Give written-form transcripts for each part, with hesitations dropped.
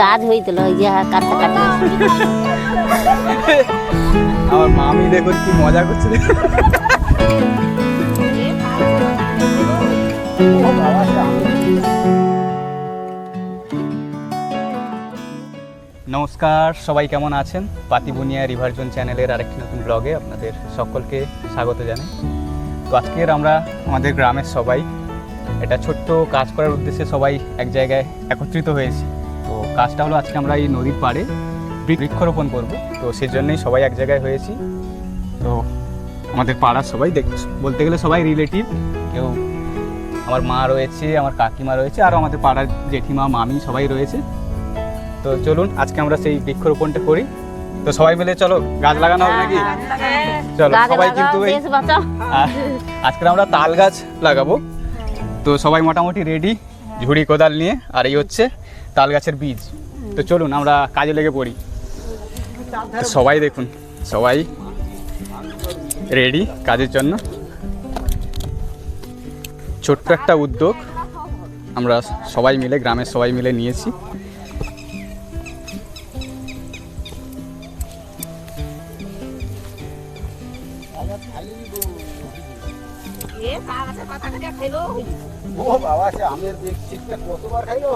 গাছ হইছিল ওই যে কাটতে কাটতে আমার মামি দেখুন কি মজা করছে। নমস্কার, সবাই কেমন আছেন? পাতিবুনিয়া রিভারজন চ্যানেলের আরেকটি নতুন ব্লগে আপনাদের সকলকে স্বাগত জানাই। তো আজকের আমরা আমাদের গ্রামের সবাই এটা ছোট্ট কাজ করার উদ্দেশ্যে সবাই এক জায়গায় একত্রিত হয়েছি। তো কাজটা হলো আজকে আমরা এই নদীর পাড়ে বৃক্ষরোপণ করব। তো সেই জন্যই সবাই এক জায়গায় হয়েছি। তো আমাদের পাড়ার সবাই বলতে গেলে সবাই রিলেটিভ, কেউ আমার মা রয়েছে, আমার কাকিমা রয়েছে, আরও আমাদের পাড়ার জেঠিমা মামি সবাই রয়েছে। তো চলুন আজকে আমরা সেই বৃক্ষরোপণটা করি। তো সবাই মিলে চলো গাছ লাগানো হবে নাকি? চলো সবাই কিন্তু আজকে আমরা তাল গাছ লাগাবো। তো সবাই মোটামুটি রেডি ঝুড়ি কোদাল নিয়ে, আর এই হচ্ছে তাল গাছের বীজ। তো চলুন আমরা কাজে লেগে পড়ি। সবাই দেখুন, সবাই রেডি কাজের জন্য। ছোট্ট একটা উদ্যোগ আমরা সবাই মিলে, গ্রামের সবাই মিলে নিয়েছি। ও বাবা, সে আমের চিকটা কতবার খাইলো,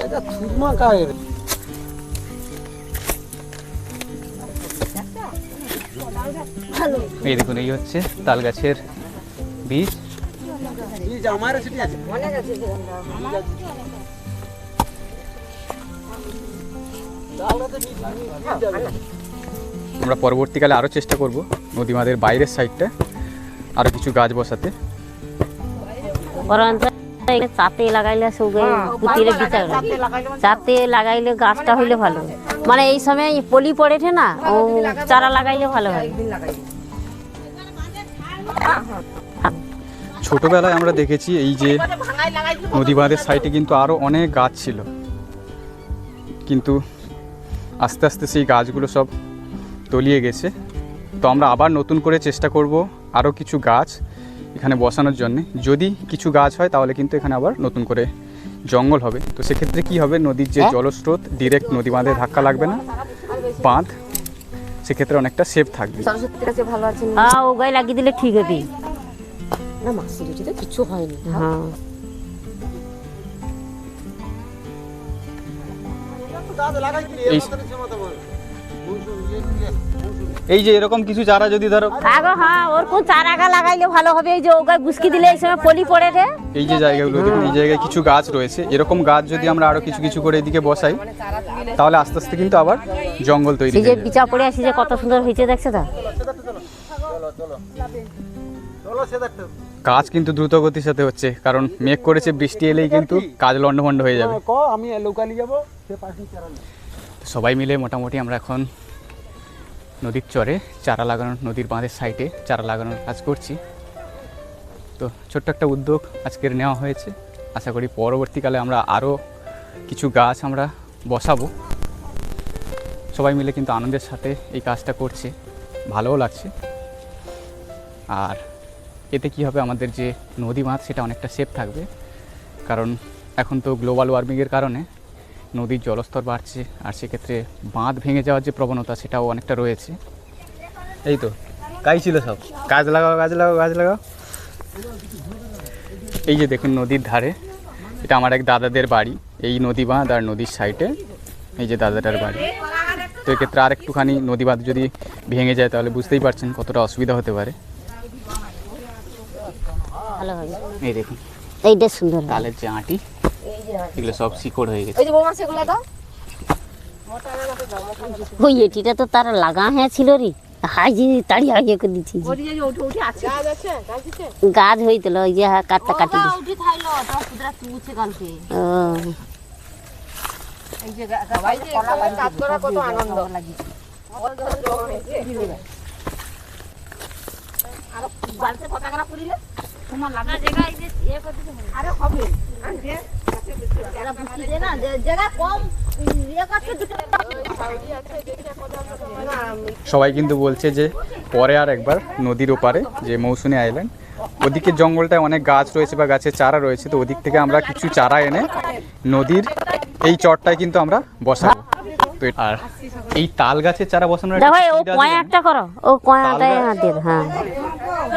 এটা থুরমা কায়ের। এই দেখুন, এই হচ্ছে তাল গাছের বীজ। আমার সেটি আছে, আমরা পরবর্তীকালে আরও চেষ্টা করব নদীমাদের বাইরের সাইডটা আরও কিছু গাছ বসাতে। চাতে লাগাইলে কুতিরে বিচার চাতে লাগাইলে গাছটা হইলে ভালো, মানে এই সময় পলি পড়েছে না, ও চারা লাগাইলে ভালো হয়। ছোটবেলায় আমরা দেখেছি এই যে নদী বাঁধের সাইডে কিন্তু আরও অনেক গাছ ছিল, কিন্তু আস্তে আস্তে সেই গাছগুলো সব তলিয়ে গেছে। তো আমরা আবার নতুন করে চেষ্টা করব আরও কিছু গাছ এখানে বসানোর জন্যে। যদি কিছু গাছ হয় তাহলে কিন্তু এখানে আবার নতুন করে জঙ্গল হবে। তো সেক্ষেত্রে কি হবে, নদীর যে জলস্রোত ডিরেক্ট নদী বাঁধে ধাক্কা লাগবে না, বাঁধ সেক্ষেত্রে অনেকটা সেফ থাকবে। ও গায়ে লাগিয়ে দিলে ঠিক হবে না, মাসির কিছু হয়নি। হ্যাঁ, এই যে এরকম কিছু চারা যদি ধরো, হ্যাঁ ওর কোন চারা গা লাগাইলে ভালো হবে। এই যে ও গায়ে বুসকি দিলে এই সময় পলি পড়ে রে। এই যে জায়গাগুলো দেখুন, এই জায়গায় কিছু গাছ রয়েছে। এরকম গাছ যদি আমরা আরো কিছু কিছু করে এদিকে বসাই তাহলে আস্তে আস্তে কিন্তু আবার জঙ্গল তৈরি এই যে বিচা পড়ে আসি যে কত সুন্দর হয়েছে, দেখছো তো? কাজ কিন্তু দ্রুত গতির সাথে হচ্ছে, কারণ মেঘ করেছে, বৃষ্টি এলেই কিন্তু কাজ লন্ডভন্ড হয়ে যাবে। আমি লোকালি যাবো, সবাই মিলে মোটামুটি আমরা এখন নদীর চরে চারা লাগানোর, নদীর বাঁধের সাইডে চারা লাগানোর কাজ করছি। তো ছোট্ট একটা উদ্যোগ আজকের নেওয়া হয়েছে। আশা করি পরবর্তীকালে আমরা আরও কিছু গাছ আমরা বসাবো। সবাই মিলে কিন্তু আনন্দের সাথে এই কাজটা করছে, ভালোও লাগছে। আর এতে কি হবে, আমাদের যে নদী বাঁধ সেটা অনেকটা সেফ থাকবে। কারণ এখন তো গ্লোবাল ওয়ার্মিংয়ের কারণে নদীর জলস্তর বাড়ছে, আর সেক্ষেত্রে বাঁধ ভেঙে যাওয়ার যে প্রবণতা সেটাও অনেকটা রয়েছে। এই তো কাই ছিল সব, গাছ লাগাও গাছ লাগাও গাছ লাগাও। এই যে দেখুন নদীর ধারে, এটা আমার এক দাদাদের বাড়ি, এই নদী বাঁধ আর নদীর সাইডে এই যে দাদাটার বাড়ি। তো এক্ষেত্রে আর একটুখানি নদী বাঁধ যদি ভেঙে যায় তাহলে বুঝতেই পারছেন কতটা অসুবিধা হতে পারে। ভালো হবে। এই দেখুন এইটা সুন্দর তালের যে আঁটি, এগুলো সব শিকড় হয়ে গেছে। ওই এটিটা তো তার লাগা হ্যাঁ ছিল রে, হাই যে তাড়ি আগে করে দিচ্ছি। গাছ হইছিল ওই যে কাটতে কাটি। সবাই কিন্তু বলছে যে পরে আর একবার নদীর ওপারে যে মৌসুমী আইল্যান্ড ওদিকে জঙ্গলটায় অনেক গাছ রয়েছে বা গাছের চারা রয়েছে, তো ওদিক থেকে আমরা কিছু চারা এনে নদীর এই চরটায় কিন্তু আমরা বসাবো। তো আর এই তাল গাছের চারা বসানোর দেখো ও কয়াটা করো, ও কয়াটা দিয়ে হ্যাঁ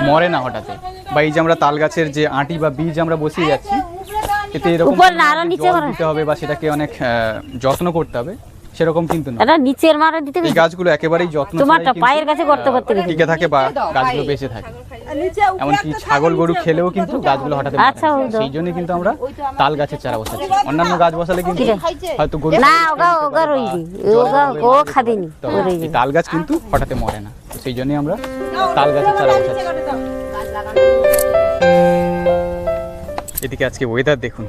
মরে না হঠাৎ। বা এই যে আমরা তাল গাছের যে আঁটি বা বীজ আমরা বসিয়ে যাচ্ছি, এতে এরকম উপর না আরো নিচে জল দিতে হবে বা সেটাকে অনেক যত্ন করতে হবে, সেরকম কিন্তু না। এটা নিচের মারা দিতে এই গাছগুলো একেবারেই যত্ন তোমারটা পায়ের কাছে করতে করতে টিকে থাকে বা গাছগুলো বেঁচে থাকে। এমনকি ছাগল গরু খেলেও কিন্তু গাছগুলো হঠাৎ আচ্ছা, সেই জন্যই কিন্তু আমরা তাল গাছের চারা বসাচ্ছি। অন্যান্য গাছ বসালে কিন্তু হয়তো গরু না ওগা রইবি, ও খাবেনি। তো এই তাল গাছ কিন্তু হঠাৎ মরে না, তো সেই জন্যই আমরা তাল গাছের চারা বসাচ্ছি। এদিকে আজকে ওয়েদার দেখুন,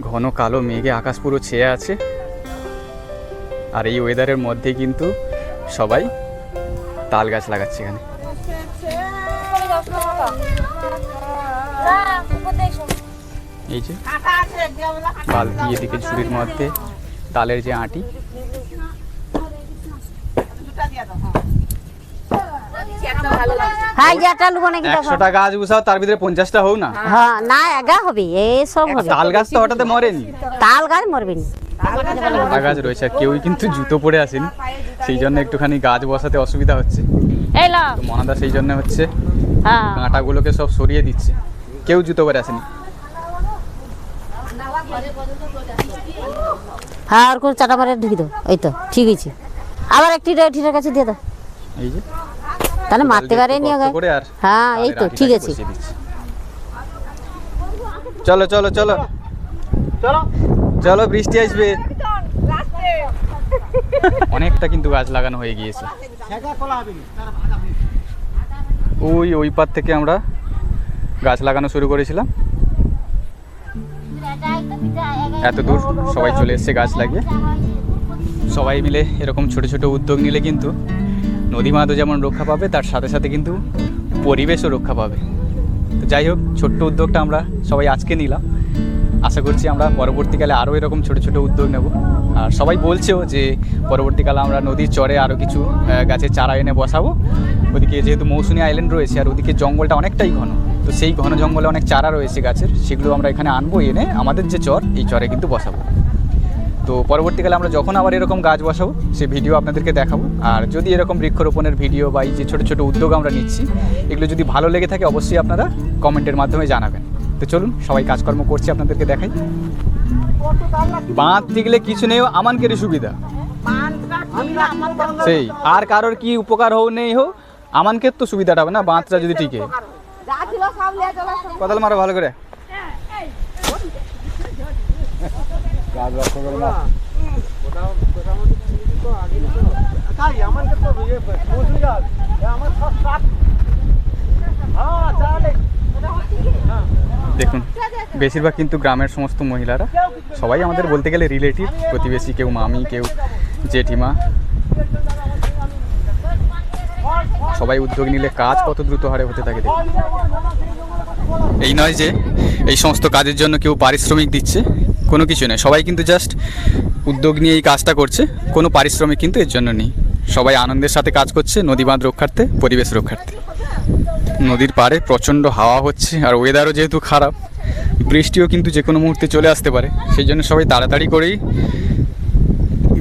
ঘন কালো মেঘে আকাশ পুরো ছেয়ে আছে। আর এই ওয়েদারের মধ্যে কিন্তু সবাই তাল গাছ লাগাচ্ছে এখানে। এই যে বালতি, এদিকে ঝুড়ির মধ্যে তালের যে আঁটি। 100টা গাছ বসাও, তার ভিতরে 50টা হোক না। হ্যাঁ না এগা হবে, এসব হবে। তাল গাছ তো হঠাৎ মরেনি, তাল গাছ মরবে না। তাল গাছ রয়েছে, আর কেউই কিন্তু জুতো পরে আসেনি, সেই জন্য একটুখানি গাছ বসাতে অসুবিধা হচ্ছে। তো মনাদা সেই জন্য হচ্ছে কাঁটাগুলোকে সব সরিয়ে দিচ্ছে, কেউ জুতো পরে আসেনি। হ্যাঁ আর কোন চাটা মারে ঢুকি দাও, এই তো ঠিক আছে। আবার একটি ঠিটার কাছে দিয়ে দাও, এই যে তাহলে মারতে পারেনি। হ্যাঁ এই তো ঠিক আছে। চলো চলো চলো চলো, বৃষ্টি আসবে। অনেকটা কিন্তু গাছ লাগানো হয়ে গিয়েছে। ওই পার থেকে আমরা গাছ লাগানো শুরু করেছিলাম, এত দূর সবাই চলে এসছে গাছ লাগিয়ে। সবাই মিলে এরকম ছোট ছোট উদ্যোগ নিলে কিন্তু নদী মাছও যেমন রক্ষা পাবে, তার সাথে সাথে কিন্তু পরিবেশও রক্ষা পাবে। তো যাই হোক, ছোট্ট উদ্যোগটা আমরা সবাই আজকে নিলাম, আশা করছি আমরা পরবর্তীকালে আরও এরকম ছোট ছোট উদ্যোগ নেব। আর সবাই বলছেও যে পরবর্তীকালে আমরা নদীর চরে আরও কিছু গাছের চারা এনে বসাবো। ওদিকে যেহেতু মৌসুমী আইল্যান্ড রয়েছে আর ওদিকে জঙ্গলটা অনেকটাই ঘন, তো সেই ঘন জঙ্গলে অনেক চারা রয়েছে গাছের, সেগুলো আমরা এখানে আনবো, এনে আমাদের যে চর এই চরে কিন্তু বসাবো। তো পরবর্তীকালে আমরা যখন আবার এরকম গাছ বসাবো সে ভিডিও আপনাদেরকে দেখাবো। আর যদি এরকম বৃক্ষরোপণের ভিডিও বা এই যে ছোটো ছোটো উদ্যোগ আমরা নিচ্ছি, এগুলো যদি ভালো লেগে থাকে অবশ্যই আপনারা কমেন্টের মাধ্যমে জানাবেন। তো চলুন সবাই কাজকর্ম করছি, আপনাদেরকে দেখাই। বাঁধ দিগলে কিছু নেই, আমানকের সুবিধা সেই, আর কারোর কি উপকার হোক নেই হোক, আমানকের তো সুবিধাটা হবে না বাঁধটা যদি টিকে। কোদাল মারো ভালো করে। দেখুন বেশিরভাগ কিন্তু গ্রামের সমস্ত মহিলারা, সবাই আমাদের বলতে গেলে রিলেটিভ, প্রতিবেশী, কেউ মামি, কেউ জেঠিমা, সবাই উদ্যোগ নিলে কাজ কত দ্রুত হারে হতে থাকে। দেখুন, এই নয় যে এই সমস্ত কাজের জন্য কেউ পারিশ্রমিক দিচ্ছে, কোনো কিছু নয়, সবাই কিন্তু জাস্ট উদ্যোগ নিয়ে এই কাজটা করছে, কোনো পারিশ্রমিক কিন্তু এর জন্য নেই। সবাই আনন্দের সাথে কাজ করছে নদী বাঁধ রক্ষার্থে, পরিবেশ রক্ষার্থে। নদীর পাড়ে প্রচণ্ড হাওয়া হচ্ছে, আর ওয়েদারও যেহেতু খারাপ, বৃষ্টিও কিন্তু যে কোনো মুহূর্তে চলে আসতে পারে, সেই জন্য সবাই তাড়াতাড়ি করেই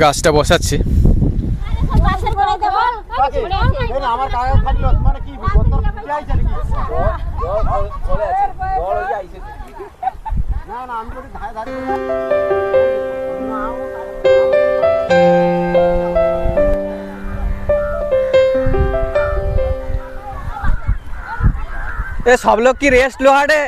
গাছটা বসাচ্ছে। ए सब लोग की रेस्ट लो हाडे।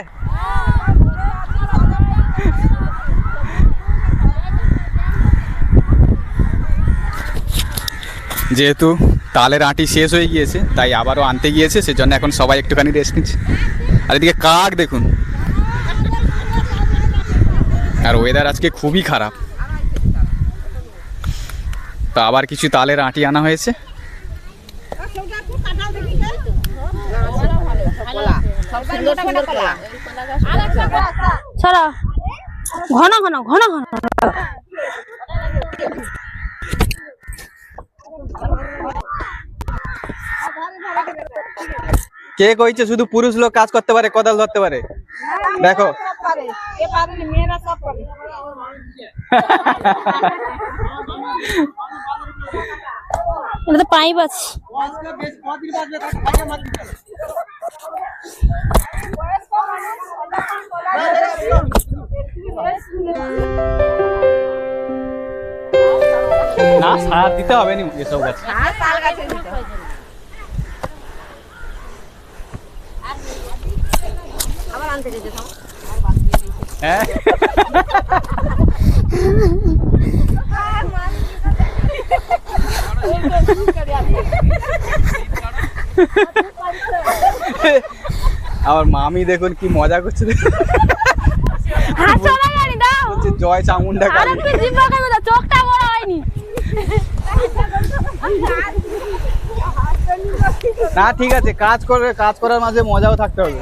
যেহেতু তালের আঁটি শেষ হয়ে গিয়েছে তাই আবারও আনতে গিয়েছে, সেজন্য এখন সবাই একটুখানি রেস্ট নিচ্ছে। আর এদিকে কাক দেখুন, আর ওয়েদার আজকে খুবই খারাপ। তো আবার কিছু তালের আঁটি আনা হয়েছে। চলো ঘন ঘন ঘন ঘন কে কইছে শুধু পুরুষ লোক কাজ করতে পারে, কোদাল ধরতে পারে? দেখো এটা তো পাইপ আছে। না সার দিতে হবে না এসব গাছ। হ্যাঁ আমার মামি দেখুন কি মজা করছে, বলছে জয় চামুন্ডা কালী। চোখটা বড় হয়নি। না ঠিক আছে, কাজ করার মাঝে মজাও থাকতে হবে।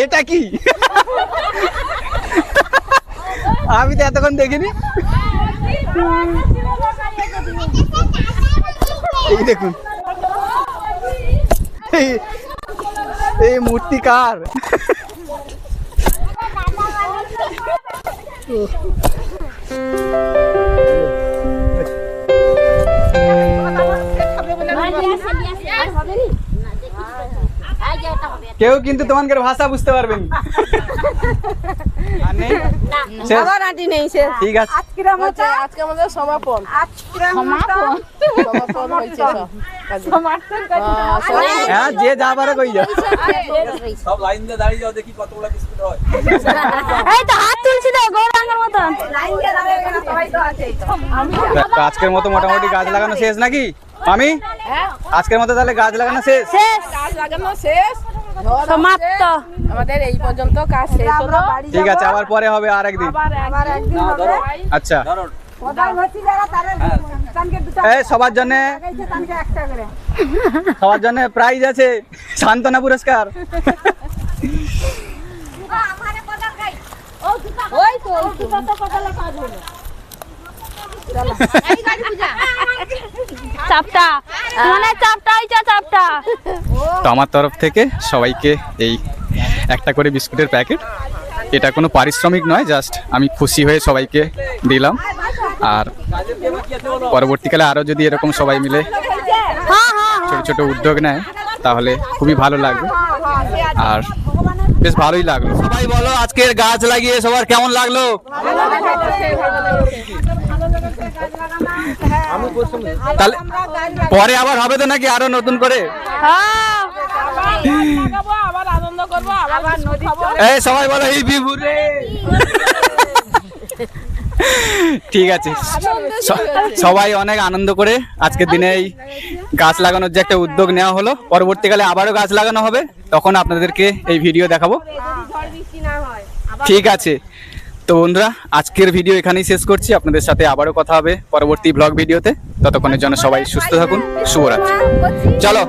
এটা কি? আমি তো এতক্ষণ দেখিনি। এই দেখুন এই মূর্তি কার? কেউ কিন্তু তোমাদের ভাষা বুঝতে পারবেন। ঠিক আছে, আজকে আমাদের সমাপন হয়েছে হ্যাঁ যে যা পারে কই যাও। সব লাইন দিয়ে দাঁড়িয়ে যাও, দেখি কতগুলো বিস্কুট হয়। এই তো হাত তুলছি তো গৌরাঙ্গের মতন। তো আজকের মতো মোটামুটি গাছ লাগানো শেষ নাকি আমি? আজকের মতো তাহলে গাছ লাগানো শেষ? কাজ লাগানো শেষ, সমাপ্ত। আমাদের এই পর্যন্ত কাজ শেষ হলো। ঠিক আছে, আবার পরে হবে আর একদিন। আচ্ছা এই সবার জন্য প্রাইজ আছে, সান্ত্বনা পুরস্কার। চাপটা মানে চাপটা। তো আমার তরফ থেকে সবাইকে এই একটা করে বিস্কুটের প্যাকেট, এটা কোনো পারিশ্রমিক নয়, জাস্ট আমি খুশি হয়ে সবাইকে দিলাম। আর পরবর্তীকালে আরো যদি এরকম সবাই মিলে ছোট ছোট উদ্যোগ নেয় তাহলে খুবই ভালো লাগবে, আর বেশ ভালোই লাগলো। সবাই বলো আজকের গাছ লাগিয়ে সবার কেমন লাগলো? তাহলে পরে আবার হবে তো নাকি আরো নতুন করে? আবার আনন্দ করবো, আবার নদী এই সবাই বলো এই বিভুরে। ঠিক আছে, সবাই অনেক আনন্দ করে আজকের দিনে এই গাছ লাগানোর যে একটা উদ্যোগ নেওয়া হলো, পরবর্তীকালে আবারও গাছ লাগানো হবে, তখন আপনাদেরকে এই ভিডিও দেখাবো। ঠিক আছে, তো বন্ধুরা আজকের ভিডিও এখানেই শেষ করছি। আপনাদের সাথে আবারও কথা হবে পরবর্তী ব্লগ ভিডিওতে। ততক্ষণের জন্য সবাই সুস্থ থাকুন, শুভরাত্রি। চলো।